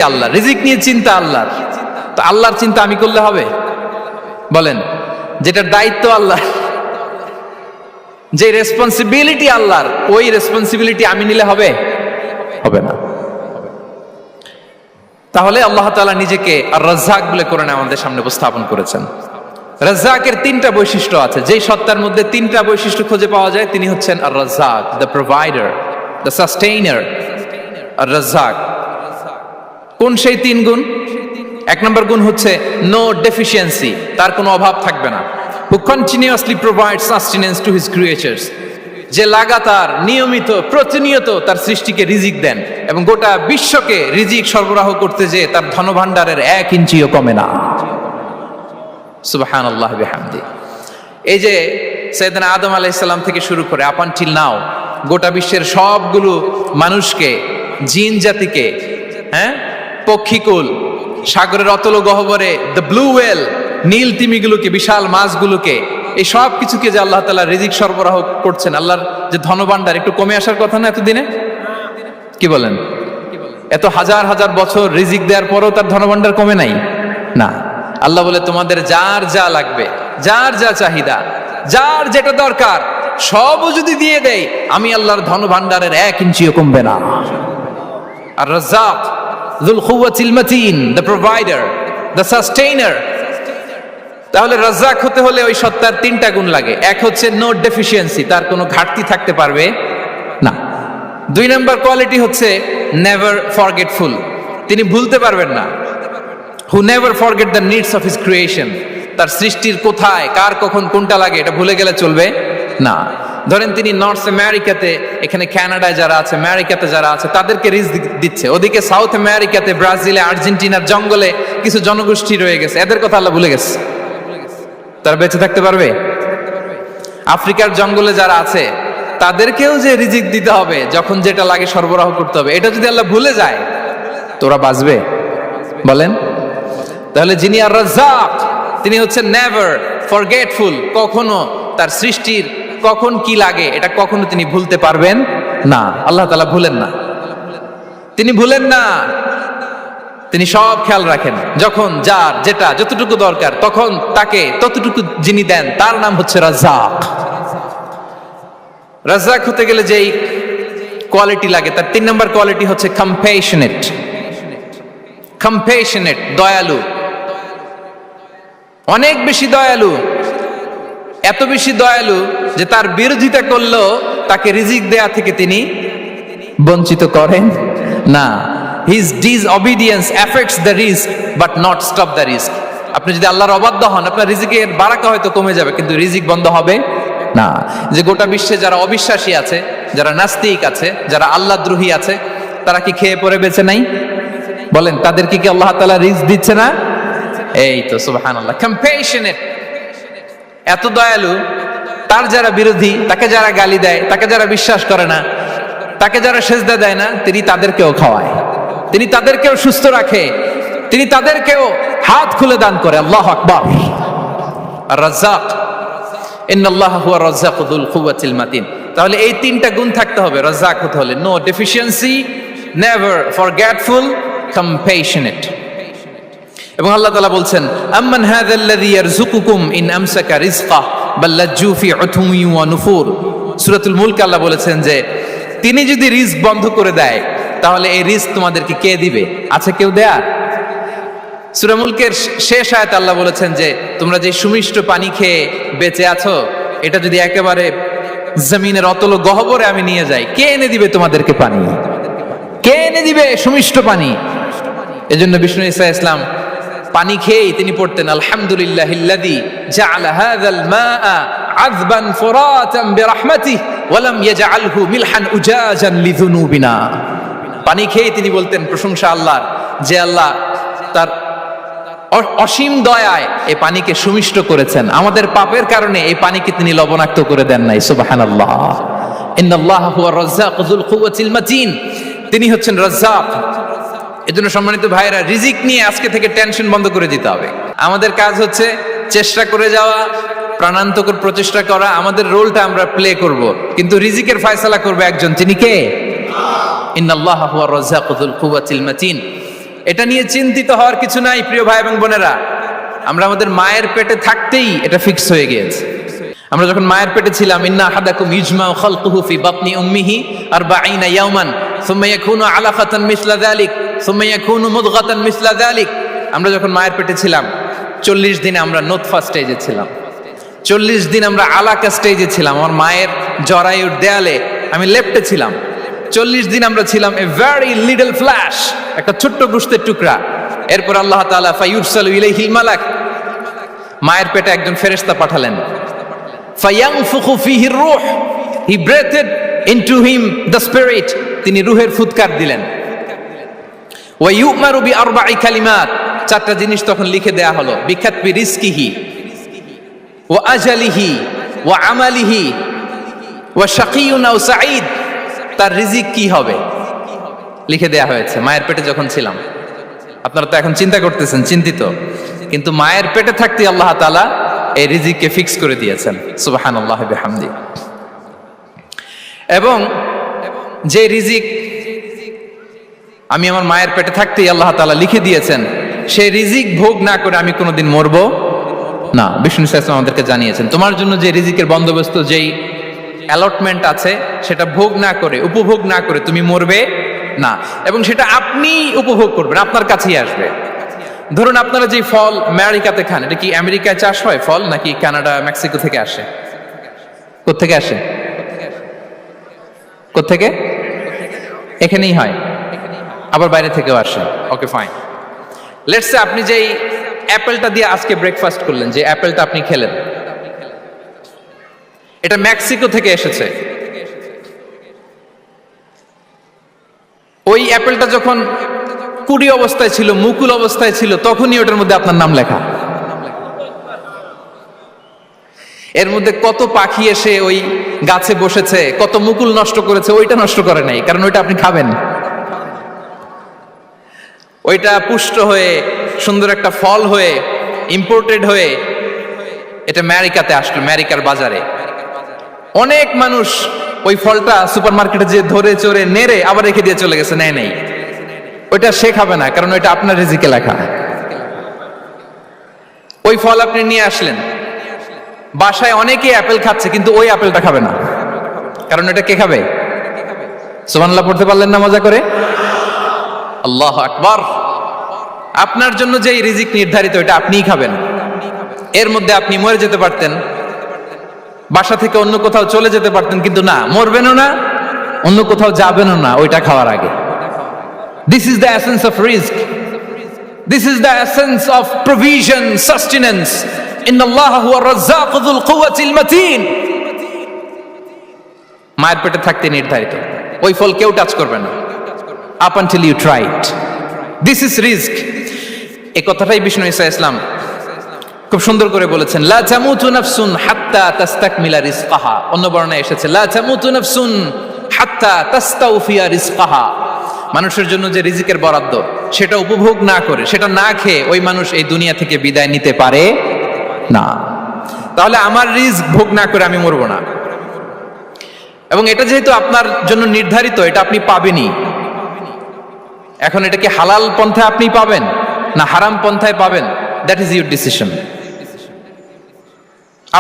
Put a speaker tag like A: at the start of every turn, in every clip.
A: আল্লাহ, রিজিক নিয়ে চিন্তা আল্লাহর। তো আল্লাহর চিন্তা আমি করলে হবে? বলেন, যেটার দায়িত্ব আল্লাহ, যে রেসপন্সিবিলিটি আল্লাহর, ওই রেসপন্সিবিলিটি আমি নিলে হবে? হবে না। তাহলে আল্লাহ তাআলা নিজেকে আর রাজ্জাক বলে কোরআনে আমাদের সামনে উপস্থাপন করেছেন। রাজ্জাকের তিনটা বৈশিষ্ট্য আছে, যেই সত্তার মধ্যে তিনটা বৈশিষ্ট্য খুঁজে পাওয়া যায় তিনি হচ্ছেন আর রাজ্জাক, দ্য প্রোভাইডার, দ্য সাস্টেইনার। আর রাজ্জাক কোন সেই তিন গুণ? এক নম্বর গুণ হচ্ছে নো ডেফিসিয়েন্সি, তার কোনো অভাব থাকবে না। হু continuously provide sustenance to his creatures, যে লাগাতার নিয়মিত প্রতিনিয়ত তার সৃষ্টিকে রিজিক দেন এবং গোটা বিশ্বকে রিজিক সরবরাহ করতে যে তার ধনভাণ্ডারের 1 ইঞ্চিও কমে না। সুবহানাল্লাহ বিহামদি। এই যে সাইয়েদনা আদম আলাইহিস সালাম থেকে শুরু করে আপ আনটিল নাও গোটা বিশ্বের সবগুলো মানুষকে, জিন জাতিকে, পক্ষীকুল, সাগরের অতল গহ্বরে দ্য ব্লু ওয়েল, নীল তিমিগুলোকে, বিশাল মাছগুলোকে, এই সব কিছুকে যে আল্লাহ তাআলা রিজিক সরবরাহ করছেন, আল্লাহর যে ধনভাণ্ডার একটু কমে আসার কথা না এতদিনে? কি বলেন? এত হাজার হাজার বছর রিজিক দেওয়ার পরও তার ধনভাণ্ডার কমে নাই না। আল্লাহ বলে তোমাদের যার যা লাগবে, যার যা চাহিদা, যার যেটা দরকার সবও যদি দিয়ে দেয়, আমি আল্লাহর ধনভাণ্ডারের 1 ইঞ্চিও কমবে না। আর Razzak যুল কুওয়াতিল মাতিন, the provider, the sustainer. তাহলে রাজ্জাক হতে হলে ওই সত্তার তিনটা গুণ লাগে। এক হচ্ছে নো ডেফিসিয়েন্সি, তার কোনো ঘাটতি থাকতে পারবে না। 2 নম্বর কোয়ালিটি হচ্ছে নেভার ফরগেটফুল, তিনি ভুলতে পারবেন না। Who never forget the needs of his creation, তার সৃষ্টির কোথায় কার কখন কোনটা লাগে এটা ভুলে গেলে চলবে না। ধরেন তিনি নর্থ আমেরিকাতে, এখানে কানাডায় যারা আছে, আমেরিকাতে যারা আছে, তাদেরকে রিজিক দিচ্ছে। ওদিকে সাউথ আমেরিকাতে, ব্রাজিলে, আর্জেন্টিনার জঙ্গলে কিছু জনগোষ্ঠী রয়ে গেছে, এদের কথা আল্লাহ ভুলে গেছে। তারা বেঁচে থাকতে পারবে? আফ্রিকার জঙ্গলে যারা আছে তাদেরকেও যে রিজিক দিতে হবে, যখন যেটা লাগে সরবরাহ করতে হবে, এটা যদি আল্লাহ ভুলে যায় তোরা বাঁচবে? বলেন। তাহলে যিনি আর রাজ্জাক তিনি হচ্ছেন নেভার ফরগেটফুল, কখনো তার সৃষ্টির কখন কি লাগে এটা কখনো তিনি ভুলতে পারবেন না। আল্লাহ তাআলা ভুলেন না, তিনি ভুলেন না, তিনি সব খেয়াল রাখেন। যখন যার যেটা যতটুকু দরকার তখন তাকে ততটুকু যিনি দেন, তার নাম হচ্ছে রাজ্জাক। রাজ্জাক হতে গেলে যেই কোয়ালিটি লাগে, তার 3 নম্বর কোয়ালিটি হচ্ছে কম্প্যাশনেট। কম্প্যাশনেট, দয়ালু, অনেক বেশি দয়ালু। এত বেশি দয়ালু যে তার বিরোধিতা করলেও তাকে রিজিক দেয়া থেকে তিনি বঞ্চিত করেন না। His disobedience affects the risk but not stop the risk. আপনি যদি আল্লাহর অবাধ্য হন, আপনার রিজিকের বারাকা হয়তো কমে যাবে, কিন্তু রিজিক বন্ধ হবে না। যে গোটা বিশ্বে যারা অবিশ্বাসী আছে, যারা নাস্তিক আছে, যারা আল্লাহদ্রোহী আছে, তারা কি খেয়ে পরে বেঁচে নাই? বলেন, তাদেরকে কি আল্লাহ তাআলা রিজিক দিচ্ছে না? এই তো সুবহানাল্লাহ। কম্প্যাশনেট, এত দয়ালু, তার যারা বিরোধী, তাকে যারা গালি দেয়, তাকে যারা বিশ্বাস করে না, তাকে যারা সেজদা দেয় না, তিনি তাদেরকেও খাওয়ায়, তিনি তাদেরকেও সুস্থ রাখে, তিনি তাদেরকেও হাত খুলে দান করে। আল্লাহু আকবার। আর রাজ্জাক, ইন্নাল্লাহা হুয়া রাজ্জাকু যুল কুওয়াতিল মাতিন। তাহলে এই তিনটা গুণ থাকতে হবে রাজ্জাক হতে হলে: no deficiency, never forgetful, compassionate. এবং আল্লাহ তাআলা বলছেন, আম্মান হাযাল্লাযী ইয়ারযুকুকুম ইন আমসাকা রিজকাহ বাল লাজ্জু ফি উতুমি ওয়া নুফুর। সূরাতুল মুলক আল্লাহ বলেছেন যে তিনি যদি রিজক বন্ধ করে দেয় তাহলে এই রিজক তোমাদেরকে কে দিবে? আছে কেউ দেয়ার? সূরা মুলকের শেষ আয়াতে আল্লাহ বলেছেন যে তোমরা যে সুমিষ্ট পানি খেয়ে বেঁচে আছো, এটা যদি একেবারে জমিনের অতল গহ্বরে আমি নিয়ে যাই, কে এনে দিবে তোমাদেরকে পানি? কে এনে দিবে সুমিষ্ট পানি? এজন্য বিষ্ণু ঈসা ইসলাম পানি খেয়েই তিনি পড়তেন, আলহামদুলিল্লাহিল্লাযী জাআলা হাযাল মাআ আযবান ফুরাতান বিরাহমাতিহি ওয়া লাম ইয়াজআলহু মিলহান উজাজান লিযুনুবিনা। পানি খেয়েই তিনি বলতেন প্রশংসা আল্লাহর, যে আল্লাহ তার অসীম দয়ায় এই পানিকে সুমিষ্ট করেছেন, আমাদের পাপের কারণে এই পানিকে তিনি লবণাক্ত করে দেন নাই। সুবহানাল্লাহ। ইন্নাল্লাহা হুয়া রাজ্জাকু যুল কুওয়াতিল মাতিন, তিনি হচ্ছেন রাজ্জাক। এজন্য সম্মানিত ভাইরা, রিজিক নিয়ে আজকে থেকে টেনশন বন্ধ করে দিতে হবে। আমাদের কাজ হচ্ছে চেষ্টা করে যাওয়া, প্রাণান্তকর প্রচেষ্টা করা, আমাদের রোলটা আমরা প্লে করব, কিন্তু রিজিকের ফয়সালা করবে একজন, তিনি কে? ইন্নাল্লাহা হুয়া রাজ্জাকু যুল কুওয়াতিল মাতিন। এটা নিয়ে চিন্তিত হওয়ার কিছু নাই প্রিয় ভাই এবং বোনেরা। আমরা আমাদের মায়ের পেটে থাকতেই এটা ফিক্স হয়ে গিয়েছে। আমরা যখন মায়ের পেটে ছিলাম, ইন্না আহাদাকুম ইজমাউ খালকুহু ফি বাতনি উম্মিহি 40 ইয়াওমান সুম্মা ইয়াকুনু আলাকাতান মিসলা যালিক সুম্মা ইয়াকুনু মুদগাতান মিসলা যালিক। আমরা যখন মায়ের পেটে ছিলাম 40 দিনে আমরা নুতফা স্টেজে ছিলাম, 40 দিন আমরা আলাকা স্টেজে ছিলাম। আমার মায়ের জরায়ুর দেয়ালে আমি লেপ্টে ছিলাম। 40 দিন আমরা ছিলাম এ ভেরি লিটল ফ্ল্যাশ, একটা ছোট্ট গোশতের টুকরা। এরপর আল্লাহ তাআলা ফায়ুরসালু ইলাইহিল মালাক, মায়ের পেটে একজন ফেরেশতা পাঠালেন। ফায়ানফুখু ফিহির রূহ, he breathed into him the spirit, তিনি রূহের ফুৎকার দিলেন। ওয়া ইউমারু বিআরবা'i কালিমাত, 4টা জিনিস তখন লিখে দেয়া হলো। বিকাতবি রিজকিহি ওয়া আজালিহি ওয়া আমালিহি ওয়া শাকিয়ুন আও সাঈদ, তার রিজিক কি হবে লিখে দেয়া হয়েছে মায়ের পেটে যখন ছিলাম। আপনারা তো এখন চিন্তা করতেছেন, চিন্তিত, কিন্তু মায়ের পেটে থাকতে আল্লাহ তাআলা এই রিজিককে ফিক্স করে দিয়েছেন। সুবহানাল্লাহি বিহামদি। এবং যে রিজিক আমি আমার মায়ের পেটে থাকতেই আল্লাহ তাআলা লিখে দিয়েছেন, সেই রিজিক ভোগ না করে আমি কোনোদিন মরবো না। বিষ্ণু ইসলাম আমাদেরকে জানিয়েছেন, তোমার জন্য যে রিজিকের বন্দোবস্ত, যেই অ্যালটমেন্ট আছে, সেটা ভোগ না করে, উপভোগ না করে তুমি মরবে না। এবং সেটা আপনি উপভোগ করবেন, আপনার কাছেই আসবে। ধরুন আপনারা যে ফল আমেরিকাতে খান, এটা কি আমেরিকায় চাষ হয় ফল, নাকি কানাডা মেক্সিকো থেকে আসে? কোত্থেকে আসে? কোত্থেকে? এখানেই হয়, আবার বাইরে থেকেও আসে। Okay fine. লেটস সে আপনি যেই অ্যাপেলটা দিয়ে আজকে ব্রেকফাস্ট করলেন, যে অ্যাপেলটা আপনি খেলেন, এটা মেক্সিকো থেকে এসেছে। ওই অ্যাপেলটা যখন কুড়ি অবস্থায় ছিল, মুকুল অবস্থায় ছিল, তখনই ওটার মধ্যে আপনার নাম লেখা। এর মধ্যে কত পাখি এসে ওই গাছে বসেছে, কত মুকুল নষ্ট করেছে, ওইটা নষ্ট করে নাই, কারণ ওইটা আপনি খাবেন। ওইটা পুষ্ট হয়ে সুন্দর একটা ফল হয়ে ইম্পোর্টেড হয়ে এটা আমেরিকাতে আসলো, আমেরিকার বাজারে। অনেক মানুষ ওই ফলটা সুপার মার্কেটে যে ধরে চড়ে নেড়ে আবার রেখে দিয়ে চলে গেছে, নেয় নেই। ওইটা সে খাবে না, কারণ ওইটা আপনার রিজিকে লেখা। ওই ফল আপনি নিয়ে আসলেন, বাসায় অনেকে অ্যাপেল খাচ্ছে, কিন্তু ওই অ্যাপেলটা খাবে না, কারণ এটা কে খাবে? সুবহানাল্লাহ পড়তে পারলেন না মজা করে? আল্লাহু আকবার। আপনার জন্য যে রিজিক নির্ধারিত, এটা আপনিই খাবেন। এর মধ্যে আপনি মরে যেতে পারতেন, বাসা থেকে অন্য কোথাও চলে যেতে পারতেন, কিন্তু না, মরবেনও না, অন্য কোথাও যাবেনও না ওইটা খাওয়ার আগে। This is the essence of rizq. This is the essence of provision, sustenance. Inna Allah huwa ar-razzaq dhul quwwati al-matin. মায়ের পেটে থাকতে নির্ধারিত, ওই ফল কেউ টাচ করবে না up until you try it. This is rizq. এই কথাটাই বিষ্ণু ঈসা ইসলাম খুব সুন্দর করে বলেছেন, লা তামুতু নাফসুন হাত্তা তাস্তাকমিলা রিজকাহা। অন্য বর্ণনায় এসেছে লা তামুতু নাফসুন হাত্তা তাস্তাউফিয়া রিজকাহা। মানুষের জন্য যে রিজিকের বরাদ্দ, সেটা উপভোগ না করে, সেটা না খেয়ে ওই মানুষ এই দুনিয়া থেকে বিদায় নিতে পারে না। তাহলে আমার রিজক ভোগ না করে আমি মরবো না। এবং এটা যেহেতু আপনার জন্য নির্ধারিত, এটা আপনি পাবেনই। এখন এটা কি হালাল পন্থায় আপনি পাবেন না হারাম পন্থায় পাবেন, দ্যাট ইজ ইউর ডিসিশন।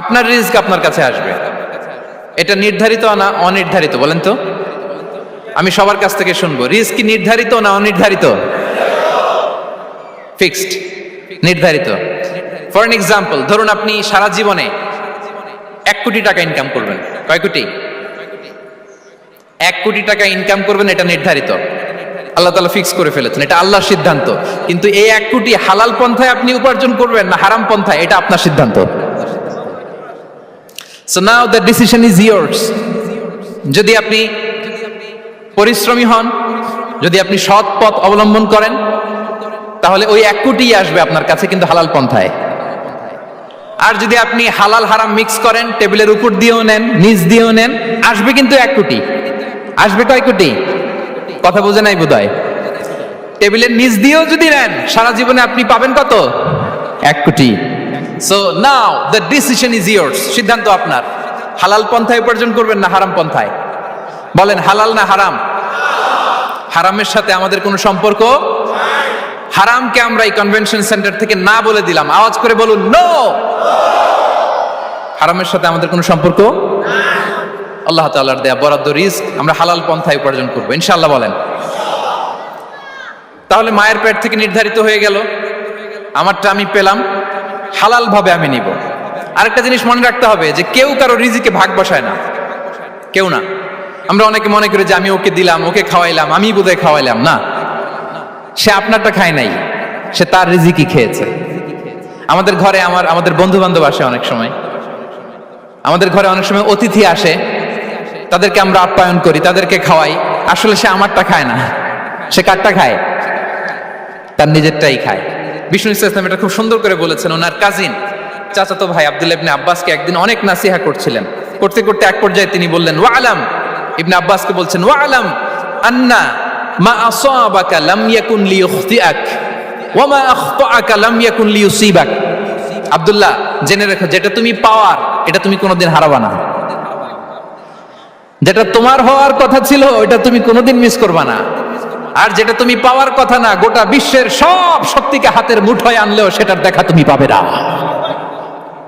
A: আপনার রিজক আপনার কাছে আসবে। এটা নির্ধারিত না অনির্ধারিত বলেন তো? আমি সবার কাছ থেকে শুনবো, রিস্ক কি নির্ধারিত না অনির্ধারিত? ফিক্সড, নির্ধারিত। ফর এন এক্সাম্পল, ধরুন আপনি সারা জীবনে 1 কোটি টাকা ইনকাম করবেন। কয় কোটি? 1 কোটি টাকা ইনকাম করবেন, এটা নির্ধারিত, আল্লাহ তাআলা ফিক্স করে ফেলেছেন, এটা আল্লাহর সিদ্ধান্ত। কিন্তু এই 1 কোটি হালাল পন্থায় আপনি উপার্জন করবেন না হারাম পন্থায়, এটা আপনার সিদ্ধান্ত। So now the decision is years. যদি আপনি পরিশ্রমী হন, যদি আপনি সৎ পথ অবলম্বন করেন, তাহলে ওই 1 কোটি আসবে আপনার কাছে, কিন্তু হালাল পন্থায়। আর যদি আপনি হালাল হারাম মিক্স করেন, টেবিলের উপর দিয়েও নেন, নিচ দিয়েও নেন, আসবে কিন্তু 1 কোটি। আসবে কয় কোটি? কথা বোঝে নাই বোধহয়। টেবিলের নিচ দিয়েও যদি নেন, সারা জীবনে আপনি পাবেন কত? 1 কোটি। So now the decision is years. সিদ্ধান্ত আপনার। হালাল পন্থায় উপার্জন করবেন না হারাম পন্থায়? বলেন হালাল না হারাম? হারামের সাথে আমাদের কোনো সম্পর্ক? হারামকে আমরা এই কনভেনশন সেন্টার থেকে না বলে দিলাম, আওয়াজ করে বলুন নো। হারামের সাথে আমাদের কোনো সম্পর্ক, আল্লাহ তাআলার দেয়া বরাদ্দ রিস্ক আমরা হালাল পন্থায় উপার্জন করবো ইনশাআল্লাহ, বলেন। তাহলে মায়ের পেট থেকে নির্ধারিত হয়ে গেল, আমারটা আমি পেলাম, হালাল ভাবে আমি নিব। আরেকটা জিনিস মনে রাখতে হবে যে কেউ কারো রিজিকে ভাগ বসায় না, কেউ না। আমরা অনেকে মনে করি যে আমি ওকে দিলাম, ওকে খাওয়াইলাম, আমি বোধহয় খাওয়াইলাম। না, সে আপনারটা খায় নাই, সে তার রিজিকই খেয়েছে। আমাদের ঘরে আমাদের বন্ধু বান্ধব আসে, অনেক সময় আমাদের ঘরে অনেক সময় অতিথি আসে, তাদেরকে আমরা আপ্যায়ন করি, তাদেরকে খাওয়াই। আসলে সে আমারটা খায় না, সে কারটা খায়, তার নিজেরটাই খায়। বিষ্ণু ইসলাম এটা খুব সুন্দর করে বলেছেন। ওনার কাজিন চাচাতো ভাই আব্দুল্লাহ ইবনে আব্বাসকে একদিন অনেক নাসিহা করছিলেন, করতে করতে এক পর্যায়ে তিনি বললেন, ওয়ালাম, ইবনে আব্বাসকে বলছেন, ওয়ালাম আন্না মা আসাবাকা লাম ইয়াকুন লিইখতিআক ওয়া মা আখতাআকা লাম ইয়াকুন লিইউসিবাক। আব্দুল্লাহ, জেনে রেখো, যেটা তুমি পাওয়ার এটা তুমি কোনোদিন হারাবা না। যেটা তোমার হওয়ার কথা ছিল ওটা তুমি কোনোদিন মিস করবা না। আর যেটা তুমি পাওয়ার কথা না, গোটা বিশ্বের সব শক্তিকে হাতের মুঠোয় আনলেও সেটার দেখা তুমি পাবে না,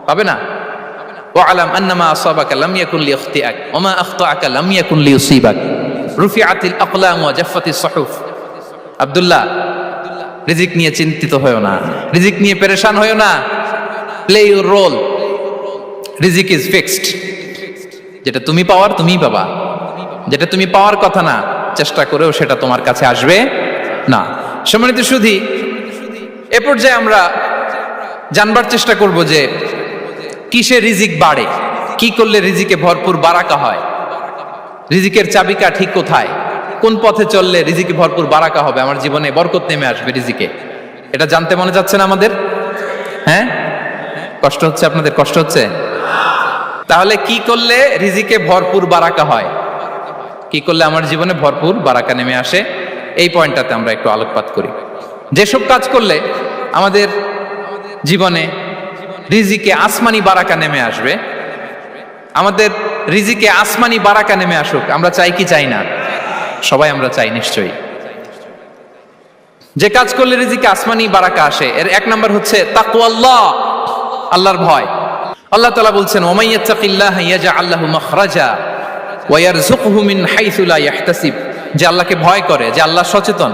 A: পাবে না। ওয়ালাম আন্নামা আসাবাকা লাম ইয়াকুন লিইখতিআক ওয়া মা আখতাআকা লাম ইয়াকুন লিইউসিবাক রুফিআতিল আকলাম ওয়া জাফফাতিস সুহুফ। আব্দুল্লাহ, রিজিক নিয়ে চিন্তিত হয়ো না, রিজিক নিয়ে পেরেশান হয়ো না। প্লে ইউর রোল, রিজিক ইজ ফিক্সড। যেটা তুমি পাওয়ার তুমিই পাবা, যেটা তুমি পাওয়ার কথা না, চেষ্টা করেও সেটা তোমার কাছে আসবে না। সম্মানিত সুধী, এ পর্যায়ে আমরা জানবার চেষ্টা করব যে কিসে রিজিক বাড়ে, কি করলে রিজিকে ভরপুর বারাকা হয়, রিজিকের চাবিকা ঠিক কোথায়, কোন পথে চললে রিজিকে ভরপুর বারাকা হবে, আমার জীবনে বরকত নেমে আসবে রিজিকে। এটা জানতে মনে যাচ্ছে না আমাদের? হ্যাঁ, কষ্ট হচ্ছে আপনাদের? কষ্ট হচ্ছে? তাহলে কি করলে রিজিকে ভরপুর বারাকা হয়, কি করলে আমার জীবনে ভরপুর বারাকা নেমে আসে, এই পয়েন্টটাতে আমরা একটু আলোকপাত করি। যেসব কাজ করলে আমাদের জীবনে রিজিকে আসমানি বারাকা নেমে আসবে, আমাদের রিজিকে আসমানি বারাকা নেমে আসুক, আমরা চাই কি চাই না? সবাই আমরা চাই নিশ্চয়ই। যে কাজ করলে রিজিকে আসমানি বারাকা আসে, এর এক নাম্বার হচ্ছে তাকওয়াল্লাহ, আল্লাহর ভয়। আল্লাহ তাআলা বলছেন, ওয়া মাইয়াত্তাকিল্লাহা ইয়াজআল লাহু মাখরাজা ওয়া ইয়ারযুকহু মিন হাইসু লা ইয়াহতাসিব। যে আল্লাহকে ভয় করে, যে আল্লাহ সচেতন,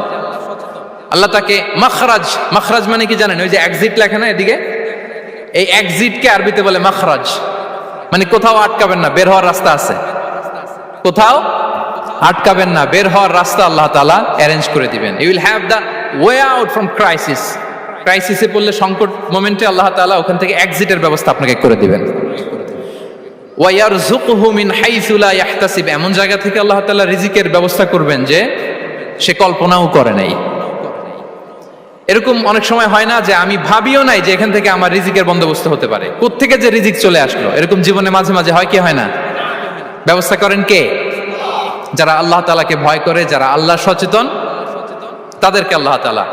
A: আল্লাহ তাকে মাখরাজ, মাখরাজ মানে কি জানেন? ওই যে এক্সিট লেখা না এদিকে, এই এক্সিটকে আরবিতে বলে মাখরাজ, মানে কোথাও আটকাবেন না, বের হওয়ার রাস্তা আছে, কোথাও আটকাবেন না, বের হওয়ার রাস্তা আল্লাহ তাআলা অ্যারেঞ্জ করে দিবেন। You will have the way out from crisis. ক্রাইসিসে পড়লে, সংকট মোমেন্টে আল্লাহ তাআলা ওখান থেকে এক্সিটের ব্যবস্থা আপনাকে করে দিবেন। ওয়া ইয়ারযুকহু মিন হাইসু লা ইয়াহতাসিব, এমন জায়গা থেকে আল্লাহ তাআলা রিজিকের ব্যবস্থা করবেন যে সে কল্পনাও করে নাই। এরকম অনেক সময় হয় না যে আমি ভাবিও নাই যে এখান থেকে আমার রিজিকের বন্দোবস্ত হতে পারে, কোত্থেকে যে রিজিক চলে আসলো, এরকম জীবনে মাঝে মাঝে হয় কি হয় না? ব্যবস্থা করেন কে? যারা আল্লাহ তাআলাকে ভয় করে, যারা আল্লাহ সচেতন, তাদেরকে আল্লাহ তাআলা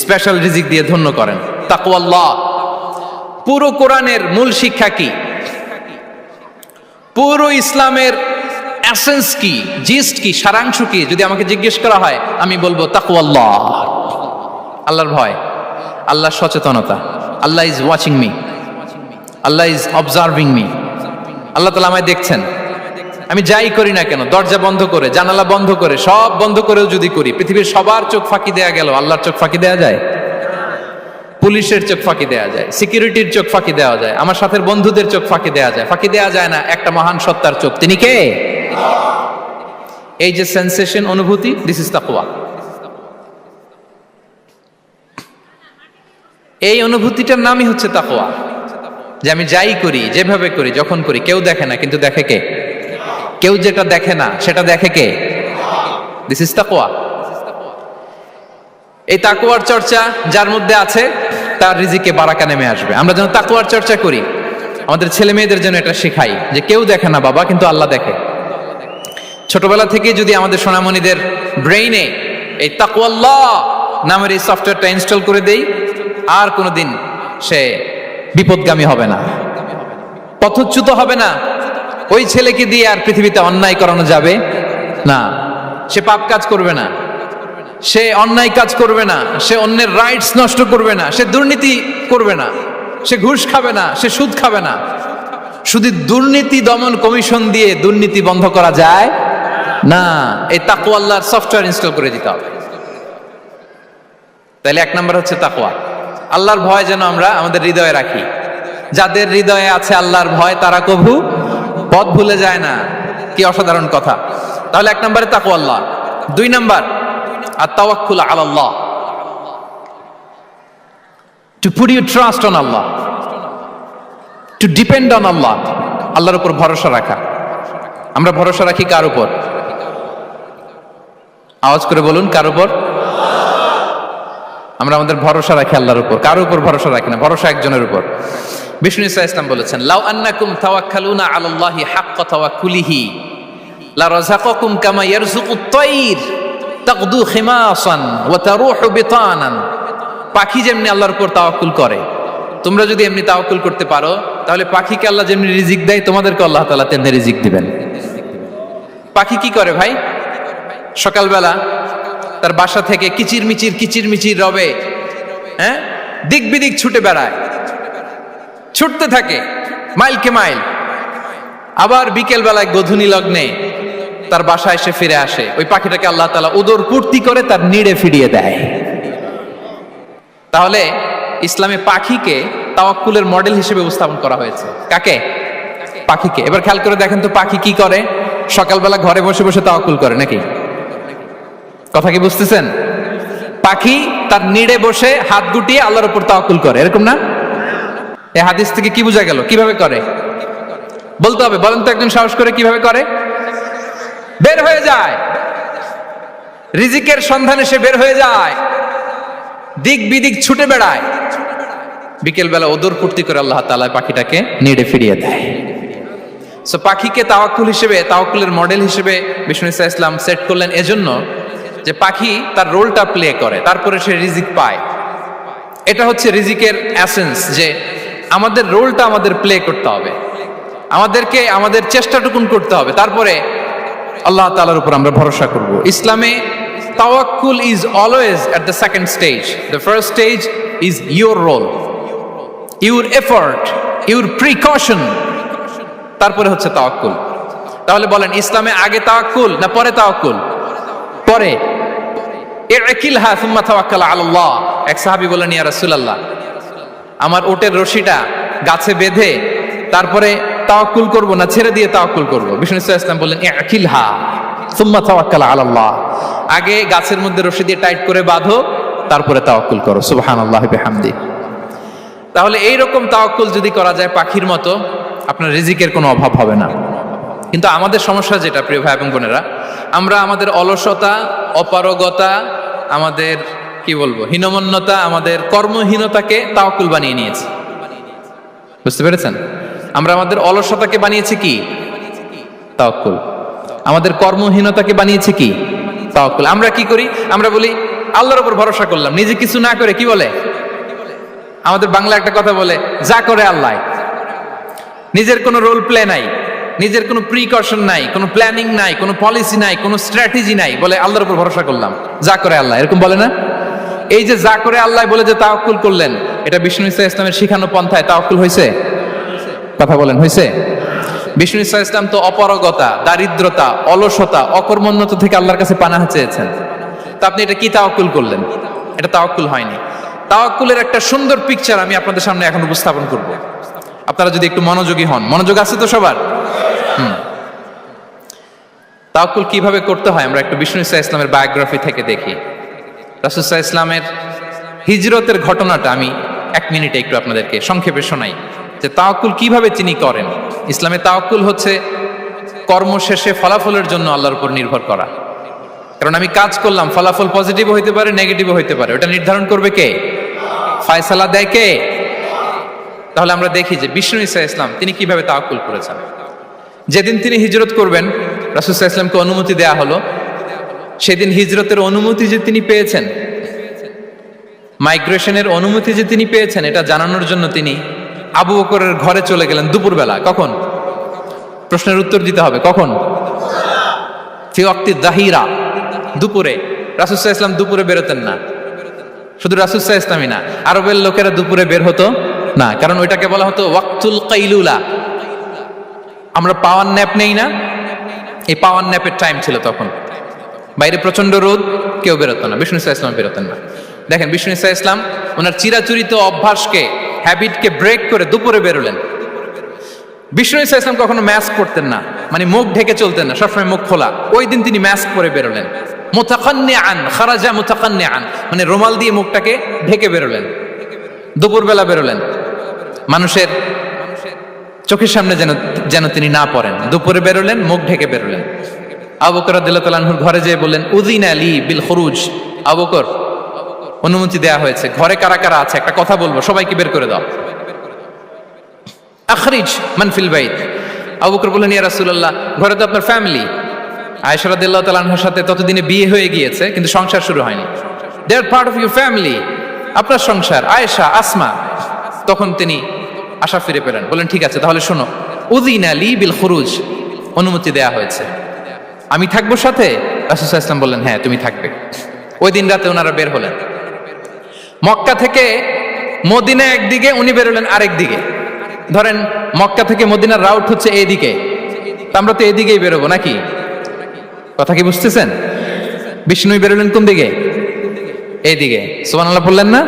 A: স্পেশাল রিজিক দিয়ে ধন্য করেন। তাকওয়াল্লাহ। পুরো কোরআনের মূল শিক্ষা কি, পুরো ইসলামের এসেন্স কি, জিস্ট কি, সারাংশ কি, যদি আমাকে জিজ্ঞেস করা হয় আমি বলবো তাকওয়াল্লাহ, আল্লাহর ভয়, আল্লাহর সচেতনতা। আল্লাহ ইজ ওয়াচিং মি, আল্লাহ ইজ অবজার্ভিং মি। আল্লাহ তাআলা আমায় দেখছেন, আমি যাই করি না কেন, দরজা বন্ধ করে, জানালা বন্ধ করে, সব বন্ধ করেও যদি করি, পৃথিবীর সবার চোখ ফাঁকি দেয়া গেল, আল্লাহর চোখ ফাঁকি দেয়া যায়? পুলিশের চোখ ফাঁকি দেয়া যায়, সিকিউরিটির চোখ ফাঁকি দেওয়া যায়, আমার সাথে বন্ধুদের চোখ ফাঁকি দেয়া যায়, ফাঁকি দেয়া যায় না একটা মহান সত্তার চোখ। তিনি কে? এই যে সেন্সেশন, অনুভূতি, দিস ইজ তাকওয়া। এই অনুভূতিটার নামই হচ্ছে তাকওয়া, যে আমি যাই করি, যেভাবে করি, যখন করি, কেউ দেখে না কিন্তু দেখে কে? কেউ যেটা দেখে না সেটা দেখে কে? দিস ইজ তাকওয়া। এই তাকওয়ার চর্চা যার মধ্যে আছে তার রিজিকে বারাকা নেমে আসবে। আমরা যেন তাকওয়ার চর্চা করি, আমাদের ছেলে মেয়েদের জন্য এটা শেখাই যে কেউ দেখে না বাবা, কিন্তু আল্লাহ দেখে। ছোটবেলা থেকে যদি আমাদের সোনামণিদের ব্রেইনে এই তাকওয়াল্লাহ নামের এই সফটওয়্যারটা ইনস্টল করে দেই, আর কোনোদিন সে বিপদগামী হবে না, পথচ্যুত হবে না। ওই ছেলেকে দিয়ে আর পৃথিবীতে অন্যায় করানো যাবে না, সে পাপ কাজ করবে না। সে অন্যায় কাজ করবে না, সে অন্যের রাইটস নষ্ট করবে না, সে দুর্নীতি করবে না, সে ঘুষ খাবে না, সে সুদ খাবে না। শুধু দুর্নীতি দমন কমিশন দিয়ে দুর্নীতি বন্ধ করা যায় না, এই তাকওয়া আল্লাহর সফটওয়্যার ইনস্টল করে দিতে হবে। তাহলে এক নম্বর হচ্ছে তাকওয়া, আল্লাহর ভয় যেন আমরা আমাদের হৃদয়ে রাখি। যাদের হৃদয়ে আছে আল্লাহর ভয় তারা কভু পথ ভুলে যায় না। কি অসাধারণ কথা! তাহলে এক নম্বরে তাকওয়া আল্লাহ। দুই নম্বর আত-তাওয়াক্কুল আলাল্লাহ, to put your trust on আল্লাহ, টু ডিপেন্ড অন আল্লাহ। আল্লাহর উপর ভরসা রাখা। আমরা ভরসা রাখি কার উপর? আওয়াজ করে বলুন, কার উপর? আমরা আমাদের ভরসা রাখি আল্লাহর উপর, কার উপর ভরসা রাখি না, ভরসা একজনের উপর। বিষ্ণু ইসা ইসলাম বলেছেন, লাউ আন্নাকুম তাওয়াক্কালুনা আলাল্লাহি হাক্কা তাওয়াক্কুলিহি লা রাযাকাকুম কামা ইয়ারযুকুত তায়র তাগদু খিমাসান ওয়া তারুহু বিতানান। পাখি যেমনি আল্লাহর উপর তাওয়াক্কুল করে, তোমরা যদি এমনি তাওয়াক্কুল করতে পারো, তাহলে পাখিকে আল্লাহ যেমনি রিজিক দেয়, তোমাদেরকে আল্লাহ তাআলা তেমনি রিজিক দিবেন। পাখি কি করে ভাই? সকালবেলা তার বাসা থেকে কিচিরমিচির রবে, হ্যাঁ, দিক বিদিক ছুটে বেড়ায়, ছুটতে থাকে মাইলকে মাইল। আবার বিকেল বেলায় গোধূলি লগ্নে তার বাসায় এসে ফিরে আসে। ওই পাখিটাকে আল্লাহ তাআলা উদর পূর্তি করে তার নিড়ে ফিরিয়ে দেয়। তাহলে ইসলামে পাখিকে তাওয়াক্কুলের মডেল হিসেবে উপস্থাপন করা হয়েছে। কাকে? পাখিকে। এবার খেয়াল করে দেখেন তো, পাখি কি করে? সকালবেলা ঘরে বসে বসে তাওয়াক্কুল করে নাকি? কথা কি বুঝতেছেন? পাখি তার নিড়ে বসে হাত গুটিয়ে আল্লাহর উপর তাওয়াক্কুল করে, এরকম না? এই হাদিস থেকে কি বোঝা গেল? কিভাবে করে বলতে হবে, বলেন তো একজন সাহস করে কিভাবে করে? বের হয়ে যায়, রিজিকের সন্ধানে সে বের হয়ে যায়, দিক বিদিক ছুটে বেড়ায়, বিকেল বেলা ওদর পূর্তি করে আল্লাহ তাআলা পাখিটাকে নিড়ে ফিরিয়ে দেয়। সো পাখিকে তাওয়াক্কুল হিসেবে, তাওয়াক্কুলের মডেল হিসেবে বিষ্ণু ইসা ইসলাম সেট করলেন এজন্য যে পাখি তার রোলটা প্লে করে, তারপরে সে রিজিক পায়। এটা হচ্ছে রিজিকের এসেন্স, যে আমাদের রোলটা আমাদের প্লে করতে হবে, আমাদেরকে আমাদের চেষ্টাটুকুন করতে হবে, তারপরে আল্লাহ তাআলার উপর আমরা ভরসা করব। ইসলামে তাওয়াক্কুল is always at the second stage. The first stage is your role, your effort, your precaution, তারপরে হচ্ছে তাওয়াক্কুল। তাহলে বলেন, ইসলামে আগে তাওয়াক্কুল না পরে তাওয়াক্কুল? পরে। ইকিলহা সুম্মা তাওয়াক্কাল আলাল্লাহ। এক সাহাবী বলেন, ইয়া রাসূলুল্লাহ, আমার ওটের রশিটা গাছে বেঁধে তারপরে তাওয়াক্কুল করব না ছেড়ে দিয়ে তাওয়াক্কুল করব? বিষ্ণু ইসলাম বললেন, ইকিলহা সুম্মা তাওয়াক্কাল আলাল্লাহ। আগে গাছের মধ্যে রশি দিয়ে টাইট করে বাঁধো, তারপরে তাওয়াক্কুল করো। সুবহানাল্লাহি বিহামদি। তাহলে এইরকম তাওয়াক্কুল যদি করা যায় পাখির মতো, আপনার রিজিকের কোনো অভাব হবে না। কিন্তু আমাদের সমস্যা যেটা, প্রিয় ভাই এবং বোনেরা, আমরা আমাদের অলসতা, অপারগতা, আমাদের কি বলবো, হীনমন্যতা, আমাদের কর্মহীনতাকে তাওয়াক্কুল বানিয়ে নিয়েছি। বুঝতে পেরেছেন? আমরা আমাদের অলসতাকে বানিয়েছি কি? তাওয়াক্কুল। আমাদের কর্মহীনতাকে বানিয়েছি কি? তাওয়াক্কুল। আমরা কি করি? আমরা বলি আল্লাহর উপর ভরসা করলাম, নিজে কিছু না করে। কি বলে আমাদের বাংলা একটা কথা বলে, যা করে আল্লাহ। নিজের কোনো রোল প্লে নাই, নিজের কোনো প্রিকশন নাই, কোনো প্ল্যানিং নাই, কোনো পলিসি নাই, কোনো স্ট্র্যাটেজি নাই, বলে আল্লাহর উপর ভরসা করলাম, যা করে আল্লাহ। এরকম বলে না? এই যে যা করে আল্লাহ বলে যে তাওয়াক্কুল করলেন, এটা বিষ্ণু ইসা ইসলামের শিখানো পন্থায় তাওয়াক্কুল হয়েছে? কথা বলেন, হয়েছে? বিষ্ণু ইসা ইসলাম তো অপারগতা, দারিদ্রতা, অলসতা, অকর্মণ্যতা থেকে আল্লাহর কাছে পানাহ চেয়েছেন। তা আপনি এটা কি তাওয়াক্কুল করলেন? এটা তাওয়াক্কুল হয়নি। তাওয়াক্কুলের একটা সুন্দর পিকচার আমি আপনাদের সামনে এখন উপস্থাপন করব, আপনারা যদি একটু মনোযোগী হন। মনোযোগ আছে তো সবার? তাওয়াক্কুল কিভাবে করতে হয় আমরা একটু বিষ্ণু ইসা ইসলামের বায়োগ্রাফি থেকে দেখি। রাসূল সাল্লাল্লাহু আলাইহি ইসলামের হিজরতের ঘটনাটা আমি 1 মিনিটে একটু আপনাদেরকে সংক্ষেপে শোনাই, যে তাওয়াক্কুল কিভাবে তিনি করেন। ইসলামে তাওয়াক্কুল হচ্ছে কর্ম শেষে ফলাফলের জন্য আল্লাহর উপর নির্ভর করা। কারণ আমি কাজ করলাম, ফলাফল পজিটিভও হইতে পারে, নেগেটিভও হইতে পারে, ওটা নির্ধারণ করবে কে? ফয়সালা দেয় কে? তাহলে আমরা দেখি যে বিষ্ণু ইসা ইসলাম তিনি কিভাবে তাওয়াক্কুল করেছেন। যেদিন তিনি হিজরত করবেন, রাসূল সাল্লাল্লাহু আলাইহি ওয়াসাল্লামকে অনুমতি দেয়া হলো, সেদিন হিজরতের অনুমতি যে তিনি পেয়েছেন, মাইগ্রেশনের অনুমতি যে তিনি পেয়েছেন, এটা জানানোর জন্য তিনি আবু বকরের ঘরে চলে গেলেন দুপুরবেলা। কখন? প্রশ্নের উত্তর দিতে হবে, কখন? ফি ওয়াক্তি যাহিরা, দুপুরে রাসূল সাল্লাল্লাহু আলাইহি ওয়াসাল্লাম দুপুরে বেরোতেন না। শুধু রাসূল সাল্লাল্লাহু আলাইহি ওয়াসাল্লামই না, আরবের লোকেরা দুপুরে বের হতো না, কারণ ওইটাকে বলা হতো ওয়াক্তুল কাইলুলা। আমরা পাওয়ার ন্যাপ নেই না, এই পাওয়ার ন্যাপের টাইম ছিল তখন। বাইরে প্রচন্ড রোদ, কেউ বেরোতো না, বিষ্ণু সাল্লাল্লাহু আলাইহি ওয়াসাল্লাম বেরোতেন না। দেখেন বিষ্ণু সাল্লাল্লাহু আলাইহি ওয়াসাল্লাম ওনার চিরাচরিত অভ্যাসকে, হ্যাবিটকে ব্রেক করে দুপুরে বেরোলেন। বিষ্ণু সাল্লাল্লাহু আলাইহি ওয়াসাল্লাম কখনো মাস্ক পরতেন না, মানে মুখ ঢেকে চলতেন না, সবসময় মুখ খোলা। ওই দিন তিনি মাস্ক পরে বেরোলেন। মুতাকান্নিআন, খারাজা মুতাকান্নিআন, মানে রুমাল দিয়ে মুখটাকে ঢেকে বেরোলেন, দুপুরবেলা বেরোলেন। মানুষের চোখের সামনে যেন তিনি না পড়েন, দুপুরে বেরোলেন, মুখ ঢেকে বেরোলেন। আবু বকর রাদিয়াল্লাহু তাআলা আনহুর ঘরে যেয়ে বললেন, উযিনা লি বিল খুরুজ। আবু বকর, অনুমতি দেয়া হয়েছে, ঘরে কারা কারা আছে একটা কথা বলবো, সবাইকে বের করে দাও। আখরিজ মান ফিল বাইত। আবু বকর বললেন, ইয়া রাসূলুল্লাহ, ঘরে তো আপনার ফ্যামিলি। আয়েশা রাদিয়াল্লাহু তাআলা আনহার সাথে ততদিনে বিয়ে হয়ে গিয়েছে, কিন্তু সংসার শুরু হয়নি। দে আর পার্ট অফ ইউর ফ্যামিলি, আপনার সংসার, আয়েশা, আসমা। তখন তিনি আশা ফিরে পেলেন, বলেন ঠিক আছে তাহলে শোনো, উযিনা লি বিল খুরুজ, অনুমতি দেয়া হয়েছে, আমি থাকবো সাথে। রাসূল সাল্লাল্লাহু আলাইহি ওয়াসাল্লাম বললেন, হ্যাঁ তুমি থাকবে। ওই দিন রাতে ওনারা বের হলেন। মক্কা থেকে মদিনা একদিকে, উনি বেরোলেন আরেক দিকে। ধরেন মক্কা থেকে মদিনার রাউট হচ্ছে এইদিকে, আমরা তো এদিকেই বেরোবো নাকি? কথা কি বুঝতেছেন? বিষ্ণু বেরোলেন কোন দিকে? এইদিকে। সুবহানাল্লাহ বললেন না?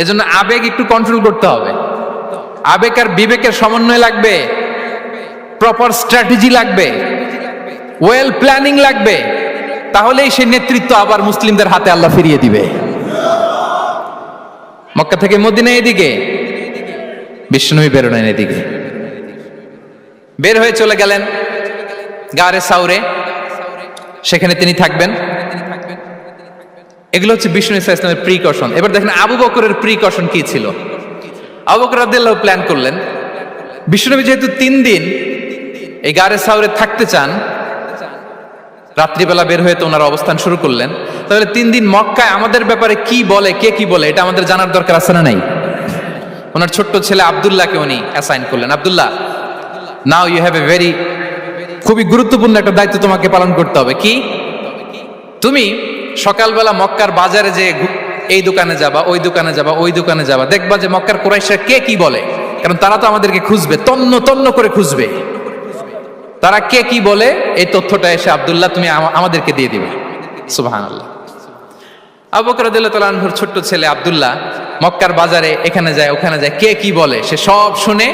A: এজন্য আবেগ একটু কন্ট্রোল করতে হবে। আবেগ আর বিবেকের সমন্বয় লাগবে, প্রপার স্ট্র্যাটেজি লাগবে, ওয়েল প্ল্যানিং লাগবে, তাহলেই সেই নেতৃত্ব আবার মুসলিমদের হাতে আল্লাহ ফিরিয়ে দিবে। মক্কা থেকে মদিনা এদিকে, বিষ্ণু বেরোলেন এদিকে। বের হয়ে চলে গেলেন গারে সাউরে, সেখানে তিনি থাকবেন। এগুলো হচ্ছে বিষ্ণু ইসলামের প্রিকশন। এবার দেখেন আবু বকরের প্রিকশন কি ছিল। আবু বকর রাদিয়াল্লাহু প্ল্যান করলেন, বিষ্ণুনবী যেহেতু 3 দিন এই গারে সাউরে থাকতে চান, রাত্রিবেলা বের হয়ে তো ওনার অবস্থান শুরু করলেন, তাহলে 3 দিন মক্কায় আমাদের ব্যাপারে কি বলে, কে কি বলে, এটা আমাদের জানার দরকার আছে না নাই? ওনার ছোট্ট ছেলে আব্দুল্লাহকে উনি অ্যাসাইন করলেন। Abdullah, now you have a very, খুবই গুরুত্বপূর্ণ একটা দায়িত্ব তোমাকে পালন করতে হবে। কি? তুমি সকালবেলা মক্কার বাজারে যে এই দোকানে যাবা, ওই দোকানে যাবা, ওই দোকানে যাবা, দেখবা যে মক্কার কুরাইশরা কে কি বলে, কারণ তারা তো আমাদেরকে খুঁজবে, তন্ন তন্ন করে খুঁজবে। তারা কে কি বলে এই তথ্যটা এসে আব্দুল্লাহ তুমি আমাদেরকে দিয়ে দিবে। সুবহানাল্লাহ। আবু বকর রাদিয়াল্লাহু তাআলা আনহুর ছোট্ট ছেলে আব্দুল্লাহ মক্কার বাজারে এখানে যায় ওখানে যায়, কে কি বলে সে সব শুনে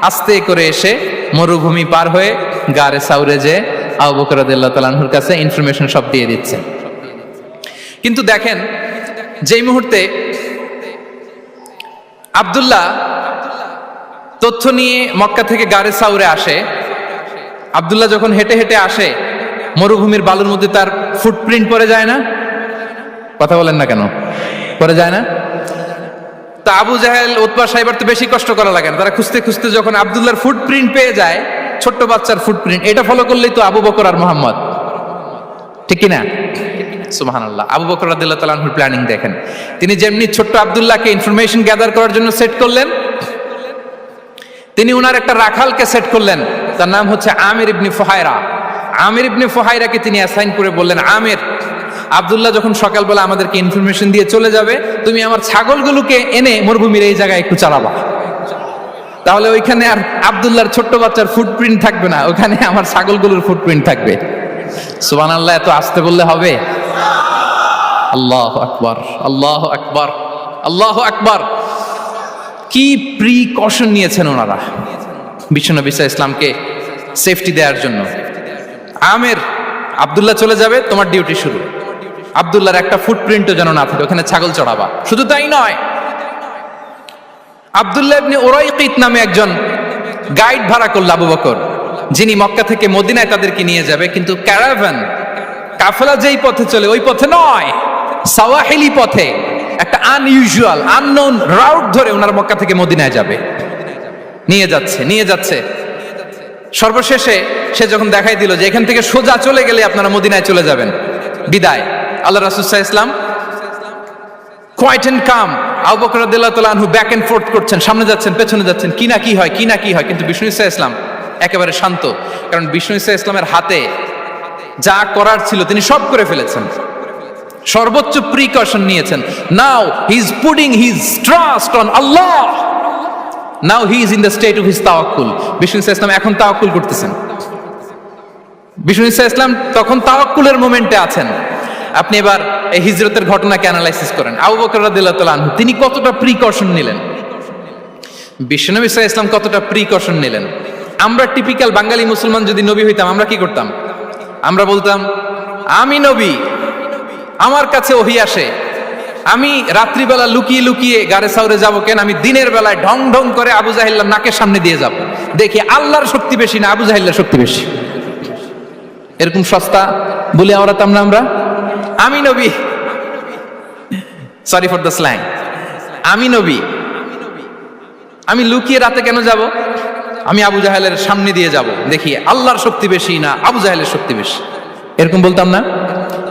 A: আস্তে করে এসে মরুভূমি পার হয়ে গারে সাউরে যে আবু বকর রাদিয়াল্লাহু তাআলা আনহুর কাছে ইনফরমেশন সব দিয়ে দিচ্ছে। কিন্তু দেখেন যেই মুহূর্তে আব্দুল্লাহ তথ্য নিয়ে মক্কা থেকে গারে সাউরে আসে, আব্দুল্লাহ যখন হেঁটে হেঁটে আসে, মরুভূমির বালুর মধ্যে তার ফুটপ্রিন্ট পড়ে যায় না? কথা বলেন না কেন? পড়ে যায় না? তা আবু জাহেল, উতবা, সাইবার তো বেশি কষ্ট করা লাগে না, তারা খুঁজতে খুঁজতে যখন আব্দুল্লাহর ফুটপ্রিন্ট পেয়ে যায়, ছোট্ট বাচ্চার ফুটপ্রিন্ট, এটা ফলো করলেই তো আবু বকর আর মুহাম্মদ, ঠিক কিনা? সুবহানাল্লাহ। আবু বকর রাদিয়াল্লাহু তাআলা আনহুর প্ল্যানিং দেখেন। তিনি যেমনি ছোট্ট আব্দুল্লাহকে ইনফরমেশন গ্যাদার করার জন্য সেট করলেন, তিনি উনার একটা রাখালকে সেট করলেন, তার নাম হচ্ছে আমির ইবনে ফুহায়রা। আমির ইবনে ফুহায়রাকে তিনি অ্যাসাইন করে বললেন, আমির, আব্দুল্লাহ যখন সকালবেলা আমাদেরকে ইনফরমেশন দিয়ে চলে যাবে, তুমি আমার ছাগলগুলোকে এনে মরুভূমির এই জায়গায় একটু চালাবা, তাহলে ওইখানে আর আব্দুল্লাহর ছোট্ট বাচ্চার ফুটপ্রিন্ট থাকবে না, ওখানে আমার ছাগলগুলোর ফুটপ্রিন্ট থাকবে। সুবহানাল্লাহ। এত আসতে বললে হবে? আল্লাহু আকবার, আল্লাহু আকবার, আল্লাহু আকবার। কি প্রিকশন নিয়েছেন ওনারা বিশ্বনবী সাল্লাল্লাহু আলাইহি ওয়াসাল্লামকে সেফটি দেওয়ার জন্য। আমির, আব্দুল্লাহ চলে যাবে, তোমার ডিউটি শুরু। আব্দুল্লাহর একটা ফুটপ্রিন্টও যেন না থাকে, ওখানে ছাগল চড়াবা। শুধু তাই নয়, আব্দুল্লাহ ইবনে উরাইকিত নামে একজন গাইড ভাড়া করল আবু বকর, যিনি মক্কা থেকে মদিনায় তাদেরকে নিয়ে যাবে, কিন্তু ক্যারাভান, কাফেলা যেই পথে চলে ওই পথে নয়, সাওয়াহিলি পথে, একটা আনইউজুয়াল আননোন রাউট ধরে ওনার মক্কা থেকে মদিনায় যাবে। নিয়ে যাচ্ছে সর্বশেষে সে যখন দেখাই দিল যে এখান থেকে সোজা চলে গেলে আপনারা মদিনায় চলে যাবেন, বিদায়। আল্লাহ রাসূল সাল্লাল্লাহু আলাইহি ওয়াসাল্লাম কোয়াইট এন্ড কাম, আবু বকর রাদিয়াল্লাহু তাআলা আনহু ব্যাক এন্ড ফোর্থ করছেন, সামনে যাচ্ছেন, পেছনে যাচ্ছেন, কি না কি হয়, কিন্তু বিষ্ণু সাল্লাল্লাহু আলাইহি ওয়াসাল্লাম একেবারে শান্ত, কারণ বিষ্ণু সাল্লাল্লাহু আলাইহি ওয়াসাল্লামের হাতে যা করার ছিল তিনি সব করে ফেলেছেন। সর্বোচ্চ প্রিকশন নিয়েছেন। Now he is putting his trust on আল্লাহ, now he is in the state of his তাওয়াক্কুল। বিষ্ণু ইসলাম এখন তাওয়াক্কুল করতেছেন। বিষ্ণু ইসলাম তখন তাওয়াক্কুলের মোমেন্টে আছেন। আপনি এবার এই হিজরতের ঘটনাকে অ্যানালাইসিস করেন। আবু বকর রাদিয়াল্লাহু তাআলা আনহু তিনি কতটা প্রিকশন নিলেন, বিশ্বনবী সাল্লাল্লাহু আলাইহি ওয়াসাল্লাম কতটা প্রিকশন নিলেন। আমরা টিপিক্যাল বাঙালি মুসলমান যদি নবী হইতাম আমরা কি করতাম? আমরা বলতাম আমি নবী, আমার কাছে ওহী আসে, আমি রাত্রিবেলা লুকিয়ে লুকিয়ে গারে সাউরে যাব কেন, আমি দিনের বেলায় ঢং ঢং করে আবু জাহিল্লার নাকের সামনে দিয়ে যাব, দেখি আল্লাহর শক্তি বেশি না আবু জাহিল্লার শক্তি বেশি। এরকম সস্তা বলে আওড়াতাম না আমরা, আমি নবী, সরি ফর দ্য স্ল্যাং, আমি নবী, আমি লুকিয়ে রাতে কেন যাব, আমি আবু জাহেলের সামনে দিয়ে যাব, দেখি আল্লাহর শক্তি বেশি না আবু জাহেলের শক্তি বেশি, এরকম বলতাম না।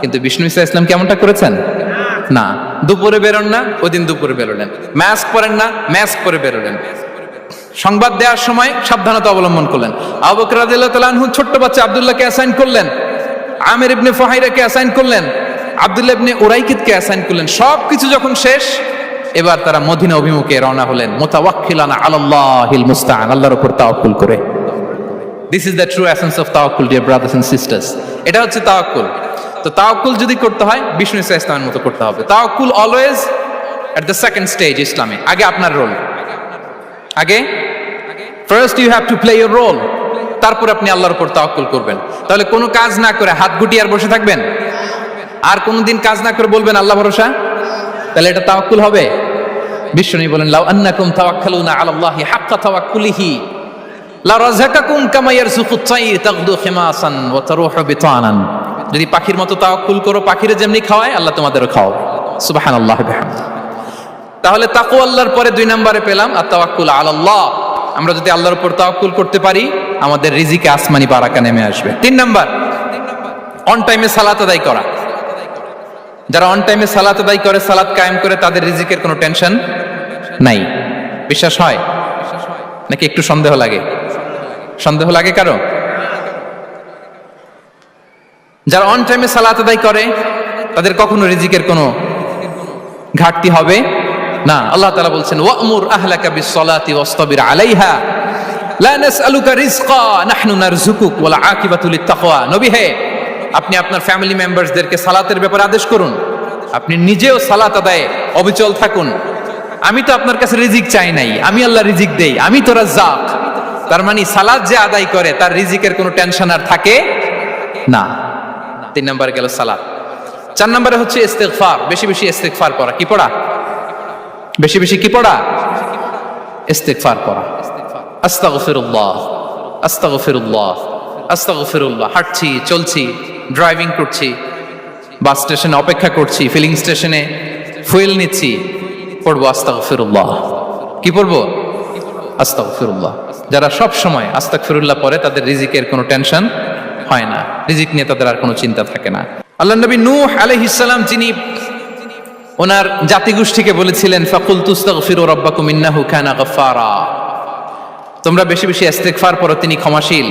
A: কিন্তু বিষ্ণু ইসলাম কেমনটা করেছেন? না, দুপুরে বেরোন না, ওই দিন দুপুরে বেরোলেন। মাস্ক পরেন না, মাস্ক পরে বেরোলেন। সংবাদ দেওয়ার সময় সাবধানতা অবলম্বন করলেন। আবু বকর রাদিয়াল্লাহু তাআলা আনহু ছোট্ট বাচ্চা আব্দুল্লাহকে অ্যাসাইন করলেন, আমির ইবনে ফুহাইরাকে অ্যাসাইন করলেন, আব্দুল্লাহ ইবনে উরাইকিতকে অ্যাসাইন করলেন। সবকিছু যখন শেষ, এবার তারা মদিনা অভিমুখে রওনা হলেন, মুতাওয়াক্কিলানা আলাল্লাহিল মুস্তাআন, আল্লাহর উপর তাওয়াক্কুল করে। This is the true essence of তাওয়াক্কুল, ডিয়ার ব্রাদার্স এন্ড সিস্টার্স। এটা হচ্ছে তাওয়াক্কুল। তো তাওয়াক্কুল যদি করতে হয় বিষ্ণু ইসলামের মতো করতে হবে। তাওয়াক্কুল always at the second stage ইসলামে। আগে আপনার রোল, আগে first you have to play your role, তারপর আপনি আল্লাহর উপর তাওয়াক্কুল করবেন। তাহলে কোনো কাজ না করে হাত গুটিয়ে আর বসে থাকবেন, আর কোনোদিন কাজ না করে বলবেন আল্লাহ ভরসা, তাহলে এটা তাওয়াক্কুল হবে? বিশ্বনবী বলেন লাউ আন্নাকুম তাওয়াক্কালুনা আলাল্লাহি হাক্কা তাওয়াক্কুলিহি লা রাযাকাকুম কামা ইয়ারযুকুত তাইর তাগদু খিমাসান ওয়া তারুহু বিতানান। যদি পাখির মতো তাওয়াক্কুল করো, পাখিরে যেমনি খাওয়ায় আল্লাহ তোমাদেরও খাওয়াবে। সুবহানাল্লাহি বিহামদিহি। তাহলে তাকওয়া আল্লাহর পরে 2 নম্বরে পেলাম আত-তাওয়াক্কুল আলাল্লাহ। আমরা যদি আল্লাহর উপর তাওয়াক্কুল করতে পারি, আমাদের রিজিকে আসমানি বারাকা নেমে আসবে। 3 নাম্বার, অন টাইমে সালাত আদায় করা। যারা অন টাইমে সালাত আদায় করে, সালাত কায়েম করে, তাদের রিজিকের কোনো টেনশন নাই। বিশ্বাস হয় নাকি একটু সন্দেহ লাগে? সন্দেহ লাগে কারো? যারা অন টাইমে সালাত আদায় করে তাদের কখনো রিজিকের কোনো ঘাটতি হবে না। আল্লাহ তাআলা বলছেন ওয়া'মুর আহলাকা বিস-সালাতি ওয়াসতাবির আলাইহা লা নাসআলুকা রিজকা নাহনু নারযুকুক ওয়াল আকিবাতু লিত-তাকওয়া। নবী হে, আপনি আপনার ফ্যামিলি মেম্বারসদেরকে সালাতের ব্যাপারে আদেশ করুন, আপনি নিজেও সালাত আদায়ে অবিচল থাকুন। আমি তো আপনার কাছে রিজিক চাই নাই, আমি আল্লাহ রিজিক দেই, আমি তো রাজ্জাক। তার মানে সালাত যে আদায় করে তার রিজিকের কোনো টেনশন আর থাকে না। 3 নম্বরে গেল সালাত। 4 নম্বরে হচ্ছে ইস্তিগফার, বেশি বেশি ইস্তিগফার পড়া। কি পড়া? বেশি বেশি কি পড়া? ইস্তিগফার পড়া। আস্তাগফিরুল্লাহ, আস্তাগফিরুল্লাহ, আস্তাগফিরুল্লাহ। হাঁটছি, চলছি, ড্রাইভিং করছি, বাস স্টেশনে অপেক্ষা করছি, ফিলিং স্টেশনে ফুয়েল নিচ্ছি, পড়বো আস্তাগফিরুল্লাহ। কি পড়বো? আস্তাগফিরুল্লাহ। যারা সব সময় আস্তাগফিরুল্লাহ পড়ে তাদের রিজিকের কোনো টেনশন হয় না, রিজিক নিয়ে তাদের আর কোনো চিন্তা থাকে না। আল্লাহর নবী নূহ আলাইহিস সালাম যিনি ওনার জাতিগোষ্ঠীকে বলেছিলেন ফাকুলতু আস্তাগফিরু রাব্বাকুম ইন্নাহু কানা গাফফারা, তোমরা বেশি বেশি ইস্তিগফার পড়ো, তিনি ক্ষমাশীল।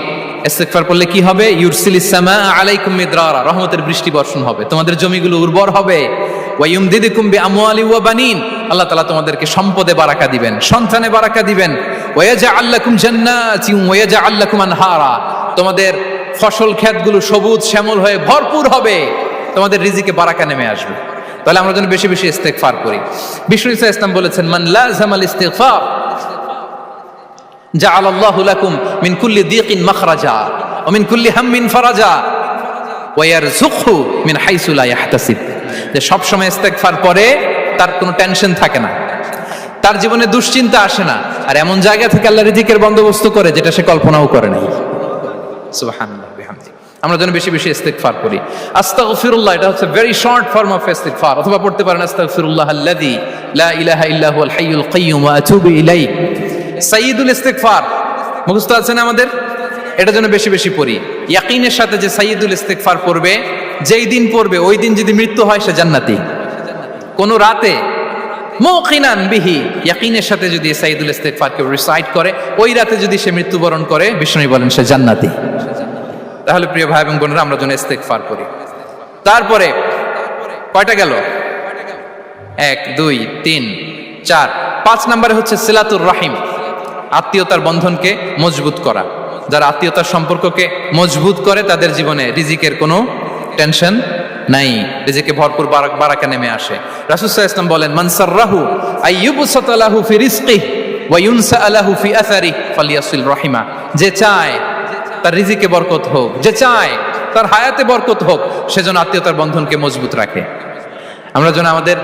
A: ইস্তিগফার পড়লে কি হবে? ইউরসিলিস সামাআ আলাইকুম মিদরারা, রহমতের বৃষ্টি বর্ষণ হবে, তোমাদের জমিগুলো উর্বর হবে। ওয়া ইউমদিদুকুম বিআমওয়ালি ওয়া বানিন, আল্লাহ তাআলা তোমাদেরকে সম্পদে বারাকা দিবেন, সন্তানে বারাকা দিবেন। ওয়া ইয়াজআল লাকুম জান্নাতিন ওয়া ইয়াজআল লাকুম আনহারা, তোমাদের ফসল ক্ষেতগুলো সবুজ শ্যামল হয়ে ভরপুর হবে, তোমাদের রিজিকে বারাকা নেমে আসবে। তাহলে আমরা যেন বেশি বেশি ইস্তিগফার করি। বিষ্ণু ইসলাম বলেছেন মান লাযামাল ইস্তিগফার জাআলাল্লাহু লাকুম মিন কুল্লি দিকিন মাখরাজা ওয়া মিন কুল্লি হাম্মিন ফারাজা ওয়া ইয়ারযুকহু মিন হাইসু লা ইয়াহতাসিব। যে সব সময় ইস্তিগফার পড়ে তার কোনো টেনশন থাকে না, তার জীবনে দুশ্চিন্তা আসে না, আর এমন জায়গা থেকে আল্লাহ রিজিকের বন্দোবস্ত করে যেটা সে কল্পনাও করে নাই। সুবহানাল্লাহ বিহামদিহি। আমরা যেন বেশি বেশি ইস্তিগফার করি। আস্তাগফিরুল্লাহ, এটা হচ্ছে ভেরি শর্ট ফর্ম অফ ইস্তিগফার। অথবা পড়তে পারেন আস্তাগফিরুল্লাহ আল্লাযী লা ইলাহা ইল্লা হুয়াল হাইয়ুল কাইয়্যুম ওয়া আতুবু ইলাইহি। সাইয়্যিদুল ইস্তিগফার মুখস্থ আছে না আমাদের? এটা যেন বেশি বেশি পড়ি। ইয়াকিনের সাথে যে সাইয়্যিদুল ইস্তিগফার পড়বে, যেই দিন পড়বে ওই দিন যদি মৃত্যু হয় সে জান্নাতি। কোন রাতে মুকিনান বিহি, ইয়াকিনের সাথে যদি সাইয়্যিদুল ইস্তিগফার কেউ রিসাইট করে, ওই রাতে যদি সে মৃত্যুবরণ করে, বিষ্ণু বলেন সে জান্নাতি। তাহলে প্রিয় ভাই এবং বোনেরা, আমরা যেন ইস্তিগফার করি। তারপরে কয়টা গেল? 1 2 3 4 5 নম্বরে হচ্ছে সিলাতুর রাহিম, আত্মীয়তার বন্ধনকে মজবুত করা। যারা আত্মীয়তার সম্পর্ককে মজবুত করে তাদের জীবনে রিজিকের কোনো টেনশন নাই, রিজিকে ভরপুর বারাকা নেমে আসে। রাসূল সাল্লাল্লাহু আলাইহি ওয়াসাল্লাম বলেন, মান সাররাহু আইয়ুবসাতা লাহু ফি রিজকিহি ওয়া ইউনসা লাহু ফি আসারিহি ফালিয়াসিল রাহিমা। যে চায় তার রিজিকে বরকত হোক, যে চায় তার হায়াতে বরকত হোক, সেজন্য আত্মীয়তার বন্ধনকে মজবুত রাখে। আমরা যেন আমাদের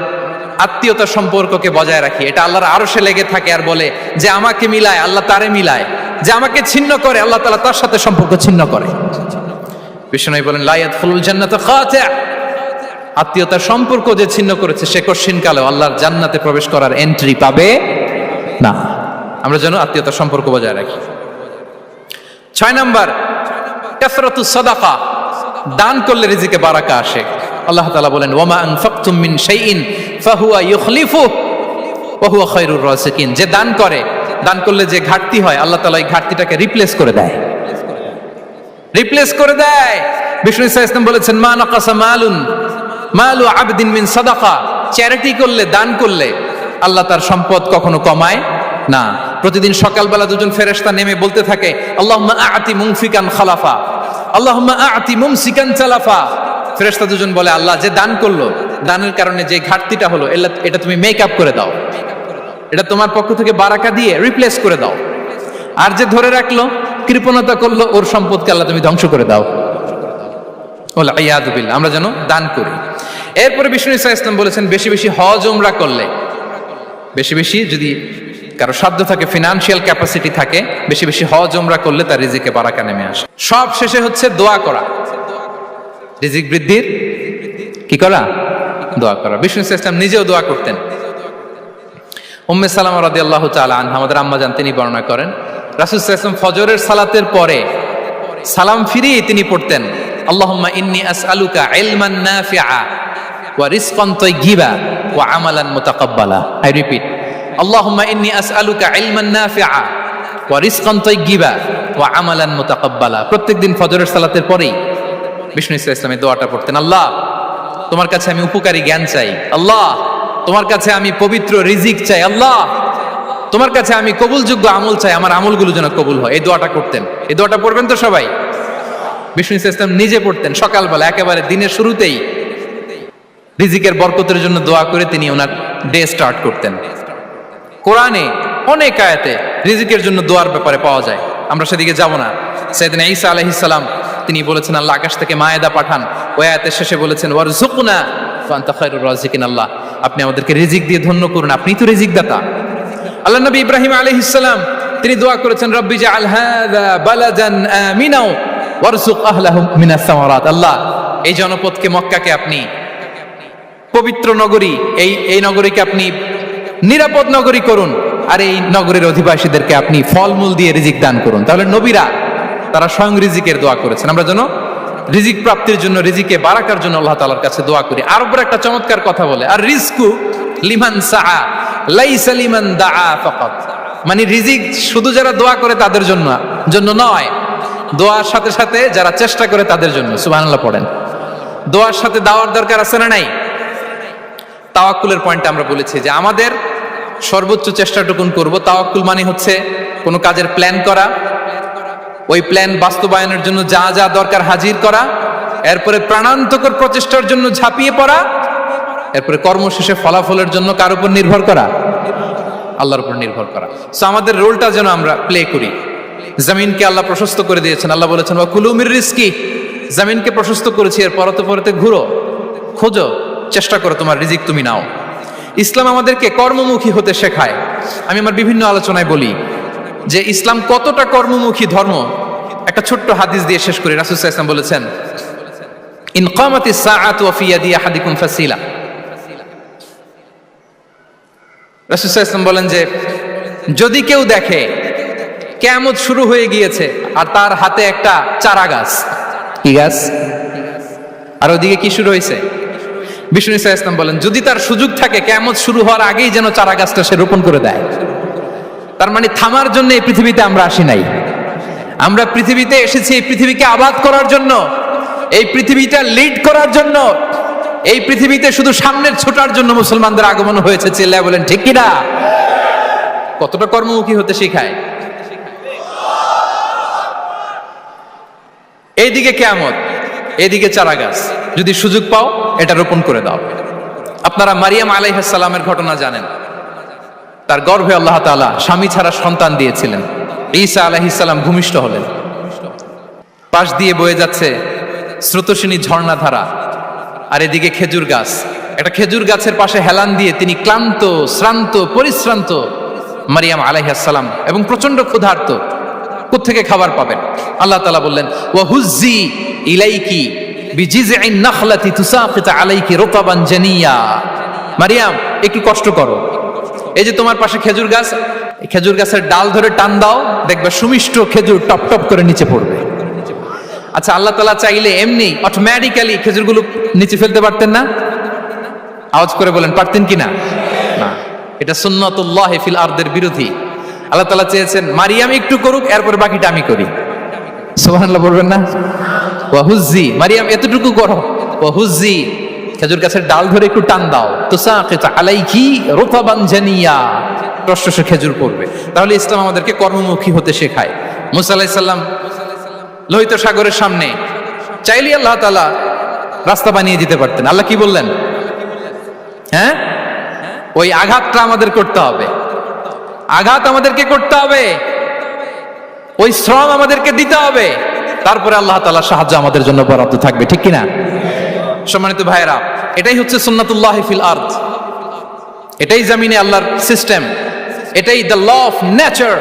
A: আত্মীয়তার সম্পর্ককে বজায় রাখি। এটা আল্লাহর আরশে লেগে থাকে আর বলে যে আমাকে মিলায় আল্লাহ তারে মিলায়, যে আমাকে ছিন্ন করে আল্লাহ তাআলা তার সাথে সম্পর্ক ছিন্ন করে। বিষ্ণু বলেন লা ইয়াদখুলুল জান্নাতা খাতি', আত্মীয়তার সম্পর্ক যে ছিন্ন করেছে সে কশিনকালেও আল্লাহর জান্নাতে প্রবেশ করার এন্ট্রি পাবে না। আমরা যেন আত্মীয়তার সম্পর্ক বজায় রাখি। 6 নাম্বার কাসরাতুস সাদাকা, দান করলে রিজিকে বারাকা আসে। আল্লাহ তাআলা বলেন ওয়ামা আনফাকতুম মিন শাইইন ফাহুয়া ইউখলিফুহু ওয়া হুয়া খায়রুর রাযিকিন। যে দান করে, দান করলে যে ঘাটতি হয় আল্লাহ তাআলা এই ঘাটতিটাকে রিপ্লেস করে দেয়, রিপ্লেস করে দেয়। বিষ্ণু সাল্লাল্লাহু আলাইহি ওয়াসাল্লাম বলেছেন মা নাকাসা মালু আবদিন মিন সাদাকা, চ্যারিটি করলে, দান করলে আল্লাহ তার সম্পদ কখনো কমায় না। প্রতিদিন সকালবেলা দুজন ফেরেশতা নেমে বলতে থাকে আল্লাহুম্মা আ'তি মুনফিকান খালাফা, আল্লাহুম্মা আ'তি মুমসিকান চালাফা। ফেরেশতা দুজন বলে আল্লাহ যে দান করলো, দানের কারণে যে ঘাটতিটা হলো এটা তুমি মেক আপ করে দাও, এটা তোমার পক্ষ থেকে বারাকা দিয়ে রিপ্লেস করে দাও। আর যে ধরে রাখলো, কৃপণতা করলো, ওর সম্পদকে আল্লাহ তুমি ধ্বংস করে দাও। ওয়াল ইয়াদু বিল্লাহ। আমরা যেন দান করি। এরপরে বিষ্ণু সাল্লাল্লাহু আলাইহি ওয়াসাল্লাম বলেছেন বেশি বেশি হজ উমরা করলে, বেশি বেশি যদি কারো সাধ্য থাকে, ফিনান্সিয়াল ক্যাপাসিটি থাকে, বেশি বেশি হজ উমরা করলে তার রিজিকে বারাকা নেমে আসে। সব শেষে হচ্ছে দোয়া করা, রিজিক বৃদ্ধির কি করা? দোয়া করা। বিষ্ণু সাল্লাল্লাহু আলাইহি ওয়াসাল্লাম নিজেও দোয়া করতেন। উম্মে সালামা রাদিয়াল্লাহু তাআলা আনহা, আমাদের আম্মা জান, তিনি বর্ণনা করেন রাসূল সাল্লাল্লাহু আলাইহি ওয়াসাল্লাম ফজরের সালাতের পরে সালাম ফিরিয়ে তিনি পড়তেন আল্লাহুম্মা ইন্নী আসআলুকা ইলমান নাফিআ ওয়া রিজকান তাইয়্যিবা ওয়া আমালান মুতাকাব্বালা। আই রিপিট, আল্লাহুম্মা ইন্নী আসআলুকা ইলমান নাফিআ ওয়া রিজকান তাইয়্যিবা ওয়া আমালান মুতাকাব্বালা। প্রত্যেকদিন ফজরের সালাতের পরেই বিষ্ণু সাল্লাল্লাহু আলাইহি ওয়াসাল্লাম দোয়াটা পড়তেন। আল্লাহ, তোমার কাছে আমি উপকারী জ্ঞান চাই। আল্লাহ, তোমার কাছে আমি পবিত্র রিজিক চাই। আল্লাহ, তোমার কাছে আমি কবুলযোগ্য আমল চাই, আমার আমলগুলো যেন কবুল হয়। এই দোয়াটা করতেন। এই দোয়াটা পড়বেন তো সবাই। বিষ্ণু সাল্লাল্লাহু আলাইহি ওয়াসাল্লাম নিজে পড়তেন সকালবেলা, একেবারে দিনের শুরুতেই রিজিকের বরকতের জন্য দোয়া করে তিনি ওনার ডে স্টার্ট করতেন। কোরআনে অনেক আয়াতে রিজিকের জন্য দোয়ার ব্যাপারে পাওয়া যায়, আমরা সেদিকে যাব না। সাইয়েদনা ঈসা আলাইহিস সালাম তিনি বলেছেন আল্লাহ আকাশ থেকে মায়েদা পাঠান, ওই আয়াতের শেষে বলেছেন ওয়ারযুকনা ওয়া আনতা খায়রুর রাযিকিন। আল্লাহ, আপনি আমাদেরকে রিজিক দিয়ে ধন্য করুন, আপনিই তো রিজিক দাতা। আল্লাহ নবী ইব্রাহিম আলাইহিস সালাম তিনি দোয়া করেছেন রব্বি জাআল হাযা বালাদান আমিনা ওয়ারযুক আহলাহু মিনাস সামারাত। আল্লাহ, এই জনপদকে, মক্কাকে আপনি পবিত্র নগরী, এই নগরীকে আপনি নিরাপদ নগরী করুন, আর এই নগরীর অধিবাসীদেরকে আপনি ফলমূল দিয়ে রিজিক দান করুন। তাহলে নবীরা তারা স্বয়ং রিজিকের দোয়া করেছেন। আমরা যেন রিজিক প্রাপ্তির জন্য, রিজিকে বারাকার জন্য আল্লাহ তাআলার কাছে দোয়া করি। আর উপর একটা চমৎকার কথা বলে, আর রিজকু লিমান সাআ লাইসা লিমান দাআ ফাকাত। মানে রিজিক শুধু যারা দোয়া করে তাদের জন্য নয়, দোয়ার সাথে সাথে যারা চেষ্টা করে তাদের জন্য। সুবহানাল্লাহ পড়েন। দোয়ার সাথে দাওয়ার দরকার আছে না নাই? তাওয়াক্কুলের পয়েন্টে আমরা বলেছি যে আমাদের সর্বোচ্চ চেষ্টাটুকুন করব। তাওয়াক্কুল মানে হচ্ছে কোনো কাজের প্ল্যান করা, ওই প্ল্যান বাস্তবায়নের জন্য যা যা দরকার হাজির করা, এরপরে প্রাণান্তকর প্রচেষ্টার জন্য ঝাঁপিয়ে পড়া, এরপরে কর্মশেষে ফলাফলের জন্য কার উপর নির্ভর করা? আল্লাহর উপর নির্ভর করা। সো আমাদের রোলটা যেন আমরা প্লে করি। জমিনকে আল্লাহ প্রশস্ত করে দিয়েছেন, আল্লাহ বলেছেন ওয়া কুলু মির রিজকি, জমিনকে প্রশস্ত করেছি, এর পরতে পরতে ঘুরো, খোঁজো, চেষ্টা করো তোমার রিজিক তুমি নাও। ইসলাম আমাদেরকে কর্মমুখী হতে শেখায়। আমি আমার বিভিন্ন আলোচনায় বলি যে ইসলাম কতটা কর্মমুখী ধর্ম। একটা ছোট্ট হাদিস দিয়ে শেষ করি। রাসূল সাল্লাল্লাহু আলাইহি ওয়াসাল্লাম বলেছেন ইন কামাতিস সাআতু ওয়া ফি ইয়াদি আহাদিকুম ফাসিলা। রাসূল সাল্লাল্লাহু আলাইহি ওয়াসাল্লাম বলেন যে যদি কেউ দেখে কিয়ামত শুরু হয়ে গিয়েছে আর তার হাতে একটা চারা গাছ, কি গাছ? আর ওদিকে কি শুরু হয়েছে? বিষ্ণু সাল্লাল্লাহু আলাইহি ওয়াসাল্লাম বলেন যদি তার সুযোগ থাকে কিয়ামত শুরু হওয়ার আগেই যেন চারা গাছটা সে রোপণ করে দেয়। তার মানে থামার জন্য এই পৃথিবীতে আমরা আসি নাই। আমরা পৃথিবীতে এসেছি এই পৃথিবীকে আবাদ করার জন্য, এই পৃথিবীটা লিড করার জন্য, এই পৃথিবীতে শুধু সামনের ছোটার জন্য মুসলমানদের আগমন হয়েছে, চিল্লায় বলেন ঠিক কিনা? কতটা কর্মমুখী হতে শেখায়। এইদিকে কিয়ামত, এইদিকে চারা গাছ, যদি সুযোগ পাও এটা রোপণ করে দাও। আপনারা মারিয়াম আলাইহিস সালামের ঘটনা জানেন। তার গর্ভে আল্লাহ তাআলা স্বামী ছাড়া সন্তান দিয়েছিলেন। ঈসা আলাইহিস সালাম ভূমিষ্ঠ হলেন। পাশ দিয়ে বয়ে যাচ্ছে স্রোতস্বিনী ঝর্ণাধারা, আর এদিকে খেজুর গাছ। একটা খেজুর গাছের পাশে হেলান দিয়ে তিনি ক্লান্ত, শ্রান্ত, পরিশ্রান্ত মারিয়াম আলাইহিস সালাম, এবং প্রচন্ড ক্ষুধার্ত। কোত্থেকে খাবার পাবেন? আল্লাহ তাআলা বললেন, ওয়া হুজ্জি ইলাইকি বিজিযইন নাখলাতি তুসাকিত আলাইকি রুতাবান জানিয়া। মারিয়াম, একটু কষ্ট করো, এই যে তোমার পাশে খেজুর গাছ, এই খেজুর গাছের ডাল ধরে টান দাও, দেখবে সুমিষ্ট খেজুর টপ টপ করে নিচে পড়বে। আচ্ছা, আল্লাহ তাআলা চাইলে এমনি অটোমেটিক্যালি খেজুরগুলো নিচে ফেলতে পারতেন না? আওয়াজ করে বলেন, পারতেন কিনা? না, এটা সুন্নাতুল্লাহ ফিল আরদের বিরোধী। আল্লাহ তাআলা চেয়েছেন মারিয়াম একটু করুক, এরপর বাকিটা আমি করি। সুবহানাল্লাহ বলবেন না? ওয়া হুজ্জি, মারিয়াম এতটুকু করো, ওয়া হুজ্জি, খেজুর গাছের ডাল ধরে একটু টান দাও, তুসাকিত আলাইকি রুতাবান জানিয়া, টসটসে খেজুর পড়বে। তাহলে ইসলাম আমাদেরকে কর্মমুখী হতে শেখায়। মুসা আলাইহিস সালাম লোহিত সাগরের সামনে চাইলে আল্লাহ তাআলা রাস্তা বানিয়ে দিতে পারতেন। আল্লাহ কি বললেন? হ্যাঁ, ওই আঘাতটা আমাদের করতে হবে, আঘাত আমাদেরকে করতে হবে, ওই শ্রম আমাদেরকে দিতে হবে, তারপরে আল্লাহ তাআলার সাহায্য আমাদের জন্য বরাদ্দ থাকবে, ঠিক কিনা? সম্মানিত ভাইয়েরা, এটাই হচ্ছে সুন্নাতুল্লাহ ফিল আরদ, এটাই জমিনে আল্লাহর সিস্টেম, এটাই the law of nature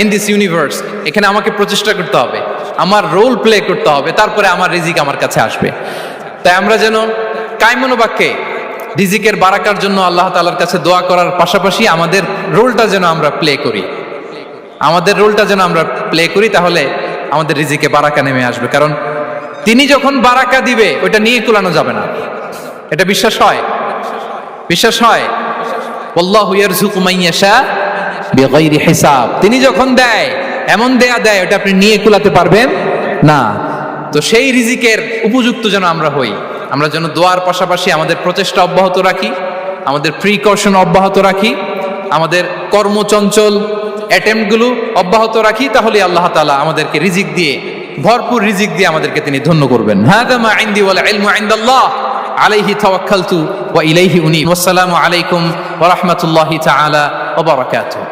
A: in this universe. এখানে আমাকে প্রচেষ্টা করতে হবে, আমার রোল প্লে করতে হবে, তারপরে আমার রিজিক আমার কাছে আসবে। তাই আমরা যেন কায়মনোবাক্যে রিজিকের বারাকার জন্য আল্লাহ তাআলার কাছে দোয়া করার পাশাপাশি আমাদের রোলটা যেন আমরা প্লে করি, আমাদের রোলটা যেন আমরা প্লে করি, তাহলে আমাদের রিজিকে বারাকা নেমে আসবে। কারণ তিনি যখন বারাকা দিবে ওইটা নিয়ে কুলানো যাবে না। এটা বিশ্বাস হয়? বিশ্বাস হয়? আল্লাহু ইয়ারযুকু মান ইয়াশা বিগাইরি হিসাব। তিনি যখন দেয়, এমন দেয়া দেয় ওটা আপনি নিয়ে কুলাতে পারবেন না। তো সেই রিজিকের উপযুক্ত যেন আমরা হই, আমরা যেন দোয়ার পাশাপাশি আমাদের প্রচেষ্টা অব্যাহত রাখি, আমাদের প্রিকশন অব্যাহত রাখি, আমাদের কর্মচঞ্চল অ্যাটেম্পটগুলো অব্যাহত রাখি, তাহলে আল্লাহ তাআলা আমাদেরকে রিজিক দিয়ে, ভরপুর রিজিক দিয়ে আমাদেরকে তিনি ধন্য করবেন। হাযা মা ইনদি ওয়াল ইলমু ইনদাল্লাহ আলাইহি তাওয়াক্কালতু ওয়া ইলাইহি উনীব। ওয়াসসালামু আলাইকুম ওয়া রাহমাতুল্লাহি তাআলা ওয়া বারাকাতুহু।